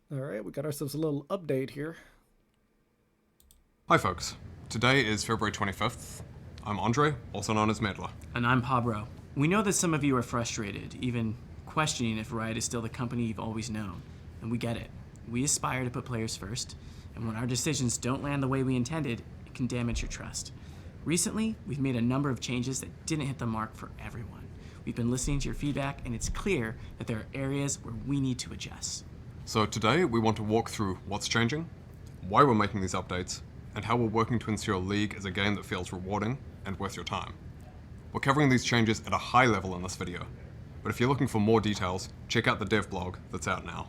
All right, we got ourselves a little update here. Hi folks, today is February 25th. I'm Andre, also known as Medler. And I'm Pabro. We know that some of you are frustrated, even questioning if Riot is still the company you've always known. And we get it. We aspire to put players first, and when our decisions don't land the way we intended, it can damage your trust. Recently, we've made a number of changes that didn't hit the mark for everyone. We've been listening to your feedback, and it's clear that there are areas where we need to adjust. So today we want to walk through what's changing, why we're making these updates, and how we're working to ensure League is a game that feels rewarding and worth your time. We're covering these changes at a high level in this video, but if you're looking for more details, check out the dev blog that's out now.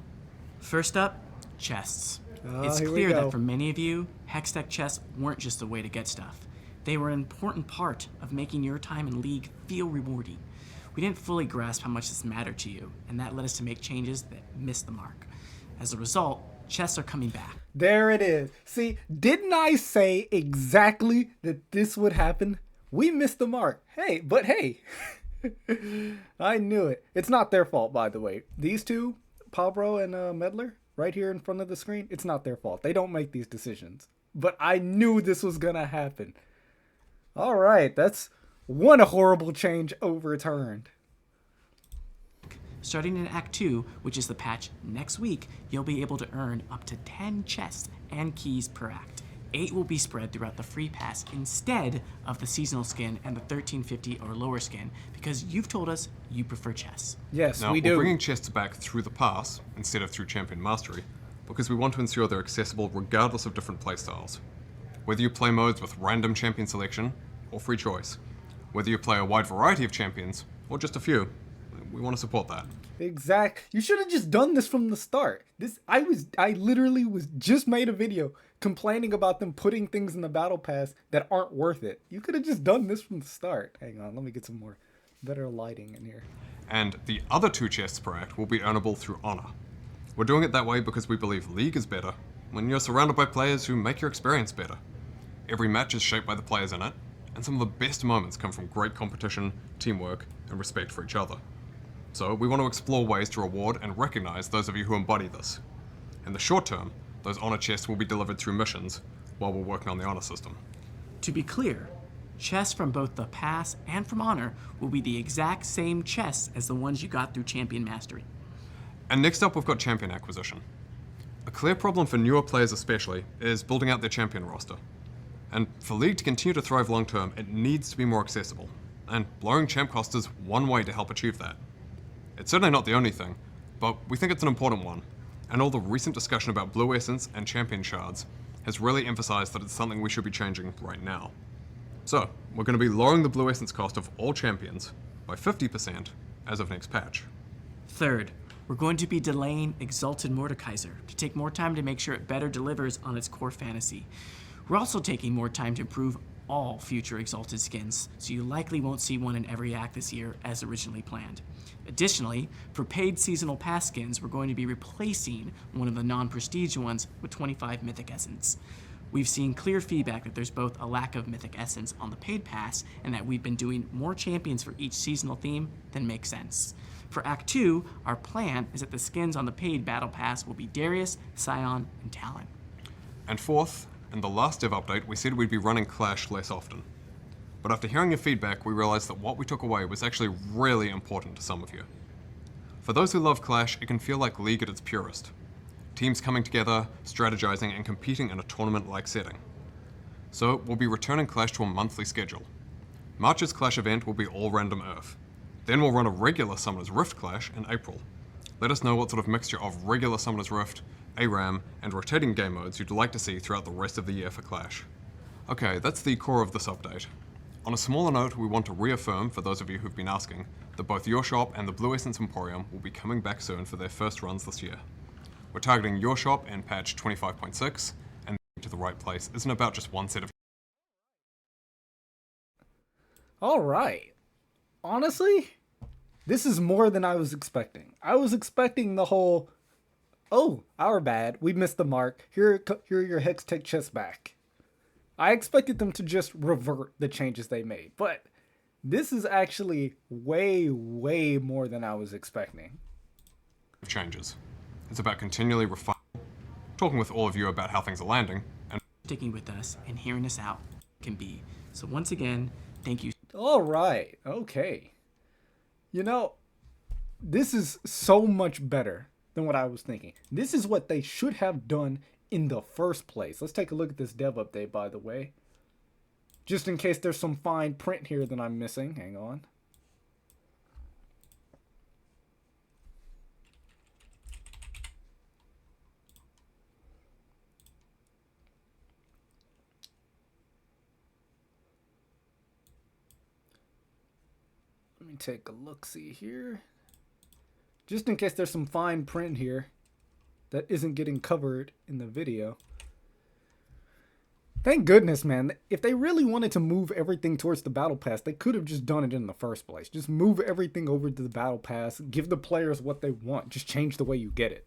First up, chests. It's Here we clear go. that for many of you, Hextech chests weren't just a way to get stuff. They were an important part of making your time in League feel rewarding. We didn't fully grasp how much this mattered to you, and that led us to make changes that missed the mark. As a result, chests are coming back. There it is. See, didn't I say exactly that this would happen? We missed the mark. But hey, I knew it. It's not their fault, by the way. These two, Pabro and Medler, right here in front of the screen, it's not their fault. They don't make these decisions. But I knew this was gonna happen. All right, that's one horrible change overturned. Starting in Act 2, which is the patch next week, you'll be able to earn up to 10 chests and keys per act. 8 will be spread throughout the free pass instead of the seasonal skin and the 1350 or lower skin, because you've told us you prefer chests. Yes, Now, we we're do. bringing chests back through the pass instead of through Champion Mastery, because we want to ensure they're accessible regardless of different playstyles. Whether you play modes with random champion selection or free choice, whether you play a wide variety of champions or just a few, we want to support that. You should have just done this from the start. I literally was just made a video complaining about them putting things in the battle pass that aren't worth it. You could have just done this from the start. Hang on, let me get some more better lighting in here. And the other 2 chests per act will be earnable through Honor. We're doing it that way because we believe League is better when you're surrounded by players who make your experience better. Every match is shaped by the players in it, and some of the best moments come from great competition, teamwork, and respect for each other. So we want to explore ways to reward and recognize those of you who embody this. In the short term, those honor chests will be delivered through missions while we're working on the honor system. To be clear, chests from both the pass and from honor will be the exact same chests as the ones you got through Champion Mastery. And next up, we've got champion acquisition. A clear problem for newer players especially is building out their champion roster. And for League to continue to thrive long term, it needs to be more accessible. And lowering champ cost is one way to help achieve that. It's certainly not the only thing, but we think it's an important one, and all the recent discussion about Blue Essence and Champion Shards has really emphasized that it's something we should be changing right now. So, we're going to be lowering the Blue Essence cost of all champions by 50% as of next patch. Third, we're going to be delaying Exalted Mordekaiser to take more time to make sure it better delivers on its core fantasy. We're also taking more time to improve all future Exalted skins, so you likely won't see one in every act this year as originally planned. Additionally, for paid seasonal pass skins, we're going to be replacing one of the non-prestige ones with 25 Mythic Essence. We've seen clear feedback that there's both a lack of Mythic Essence on the paid pass and that we've been doing more champions for each seasonal theme than makes sense. For Act 2, our plan is that the skins on the paid battle pass will be Darius, Scion, and Talon. And fourth, in the last dev update, we said we'd be running Clash less often. But after hearing your feedback, we realized that what we took away was actually really important to some of you. For those who love Clash, it can feel like League at its purest. Teams coming together, strategizing, and competing in a tournament-like setting. So we'll be returning Clash to a monthly schedule. March's Clash event will be all random Earth. Then we'll run a regular Summoner's Rift Clash in April. Let us know what sort of mixture of regular Summoner's Rift, ARAM, and rotating game modes you'd like to see throughout the rest of the year for Clash. Okay, that's the core of this update. On a smaller note, we want to reaffirm, for those of you who've been asking, that both your shop and the Blue Essence Emporium will be coming back soon for their first runs this year. We're targeting your shop in patch 25.6, and to the right place isn't about just one set of... All right. Honestly, this is more than I was expecting. I was expecting the whole, oh, our bad, we missed the mark. Here are your Hextech chests back. I expected them to just revert the changes they made, but this is actually way, way more than I was expecting. changes. It's about continually refining talking with all of you about how things are landing, and sticking with us and hearing us out can be. So once again, thank you. All right. Okay. You know, this is so much better than what I was thinking. This is what they should have done in the first place. Let's take a look at this dev update, by the way. Just in case there's some fine print here that I'm missing. Hang on. Let me take a look-see here. Just in case there's some fine print here that isn't getting covered in the video. Thank goodness, man. If they really wanted to move everything towards the Battle Pass, they could have just done it in the first place. Just move everything over to the Battle Pass. Give the players what they want. Just change the way you get it.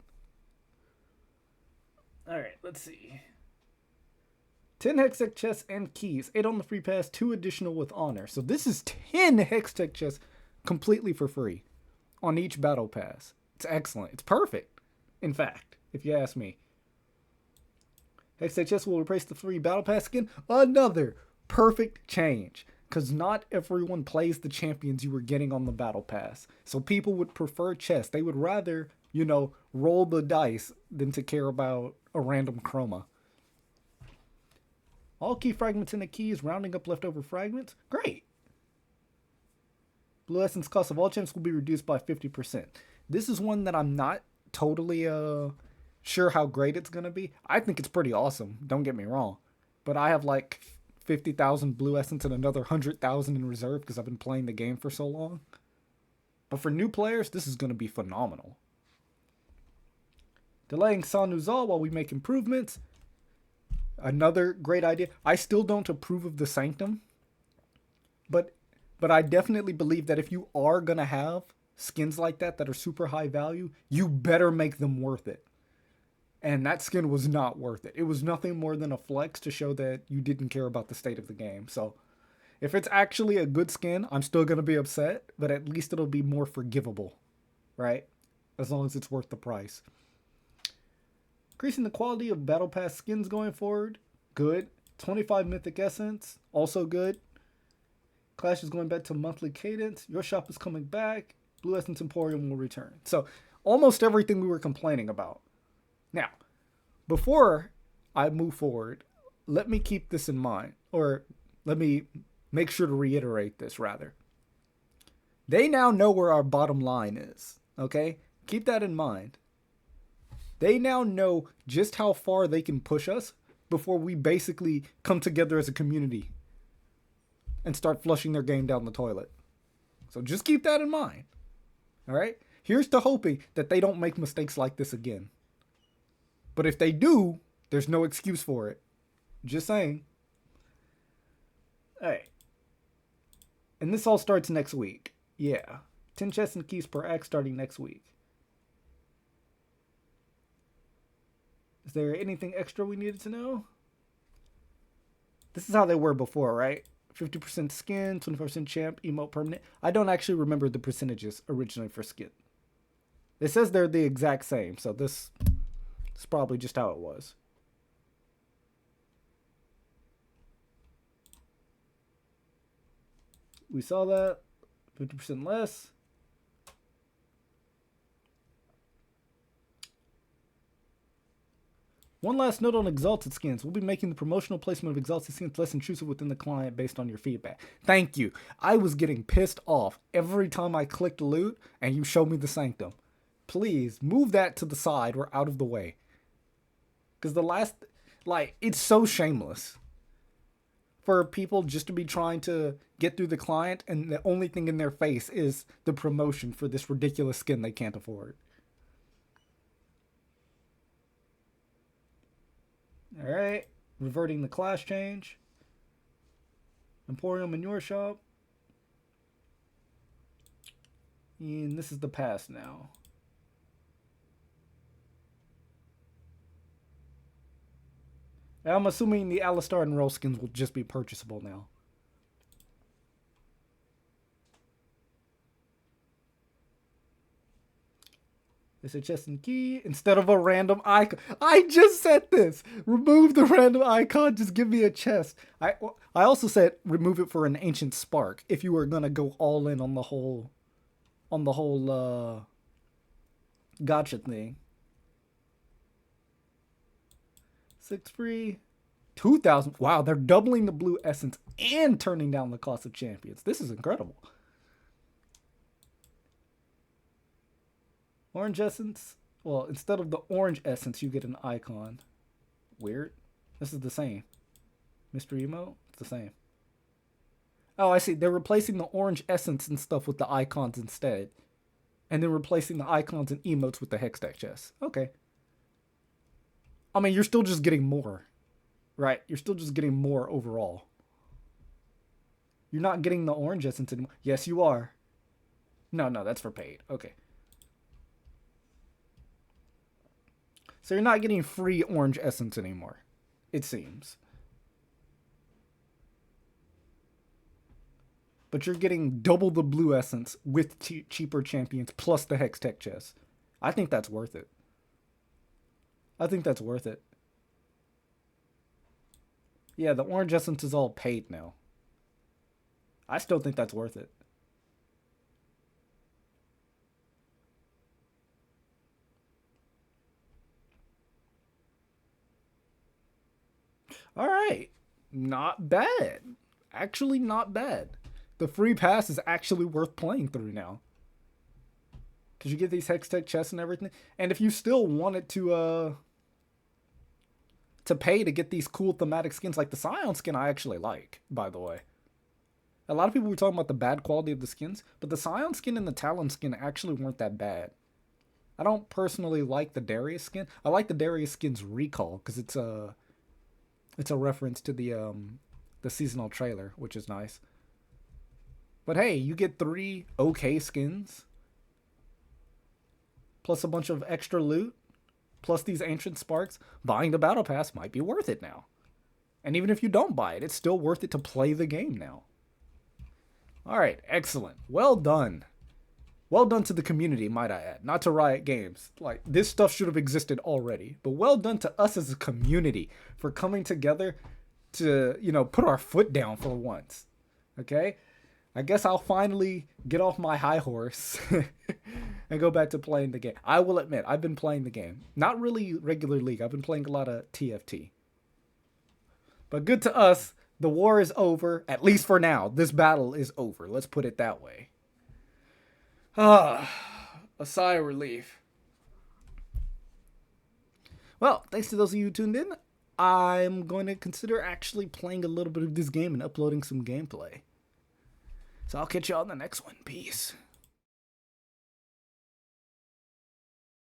Alright, let's see. 10 Hextech chests and keys. 8 on the free pass, 2 additional with honor. So this is 10 Hextech chests completely for free on each Battle Pass. It's excellent. It's perfect, in fact, if you ask me. Hextech chests will replace the free Battle Pass skin. Another perfect change. Because not everyone plays the champions you were getting on the Battle Pass. So people would prefer chests. They would rather, you know, roll the dice than to care about a random chroma. All key fragments in the keys, rounding up leftover fragments. Great. Blue Essence cost of all champs will be reduced by 50%. This is one that I'm not totally sure how great it's going to be. I think it's pretty awesome. Don't get me wrong. But I have like 50,000 Blue Essence and another 100,000 in reserve because I've been playing the game for so long. But for new players, this is going to be phenomenal. Delaying Sanuzal while we make improvements. Another great idea. I still don't approve of the Sanctum. But I definitely believe that if you are going to have skins like that are super high value, you better make them worth it. And that skin was not worth it. It was nothing more than a flex to show that you didn't care about the state of the game. So if it's actually a good skin, I'm still going to be upset, but at least it'll be more forgivable, right? As long as it's worth the price. Increasing the quality of Battle Pass skins going forward, good. 25 Mythic Essence, also good. Clash is going back to monthly cadence. Your shop is coming back. Blue Essence Emporium will return. So almost everything we were complaining about. Now, before I move forward, let me keep this in mind, or let me make sure to reiterate this rather. They now know where our bottom line is, okay? Keep that in mind. They now know just how far they can push us before we basically come together as a community and start flushing their game down the toilet. So just keep that in mind, all right? Here's to hoping that they don't make mistakes like this again. But if they do, there's no excuse for it. Just saying. Alright. And this all starts next week. Yeah. 10 chests and keys per act starting next week. Is there anything extra we needed to know? This is how they were before, right? 50% skin, 25% champ, emote permanent. I don't actually remember the percentages originally for skin. It says they're the exact same, so this... it's probably just how it was. We saw that. 50% less. One last note on Exalted skins. We'll be making the promotional placement of Exalted skins less intrusive within the client based on your feedback. Thank you. I was getting pissed off every time I clicked loot and you showed me the Sanctum. Please move that to the side or out of the way. Because the last, like, it's so shameless for people just to be trying to get through the client and the only thing in their face is the promotion for this ridiculous skin they can't afford. Alright, reverting the class change. Emporium in your shop. And this is the past now. I'm assuming the Alistar and Roll skins will just be purchasable now. It's a chest and key instead of a random icon. I just said this. Remove the random icon. Just give me a chest. I also said remove it for an ancient spark. If you were gonna go all in on the whole gotcha thing. 6 free. 2,000. Wow, they're doubling the blue essence and turning down the cost of champions. This is incredible. Orange essence. Well, instead of the orange essence, you get an icon. Weird. This is the same. Mystery emote. It's the same. Oh, I see. They're replacing the orange essence and stuff with the icons instead. And then replacing the icons and emotes with the Hextech chest. Okay. I mean, you're still just getting more. Right? You're still just getting more overall. You're not getting the orange essence anymore. Yes, you are. No, that's for paid. Okay. So you're not getting free orange essence anymore, it seems. But you're getting double the blue essence with cheaper champions plus the Hextech chest. I think that's worth it. Yeah, the orange essence is all paid now. I still think that's worth it. All right. Not bad. Actually, not bad. The free pass is actually worth playing through now. Because you get these Hextech chests and everything. And if you still wanted to pay to get these cool thematic skins, like the Scion skin I actually like, by the way. A lot of people were talking about the bad quality of the skins, but the Scion skin and the Talon skin actually weren't that bad. I don't personally like the Darius skin. I like the Darius skin's recall, because it's a reference to the seasonal trailer, which is nice. But hey, you get 3 okay skins, plus a bunch of extra loot, plus these ancient sparks. Buying the battle pass might be worth it now. And even if you don't buy it, it's still worth it to play the game now. Alright, excellent. Well done. Well done to the community, might I add. Not to Riot Games. Like, this stuff should have existed already. But well done to us as a community for coming together to, put our foot down for once. Okay? I guess I'll finally get off my high horse and go back to playing the game. I will admit, I've been playing the game. Not really regular League. I've been playing a lot of TFT. But good to us, the war is over, at least for now. This battle is over. Let's put it that way. A sigh of relief. Well, thanks to those of you who tuned in. I'm going to consider actually playing a little bit of this game and uploading some gameplay. So I'll catch you all in the next one. Peace.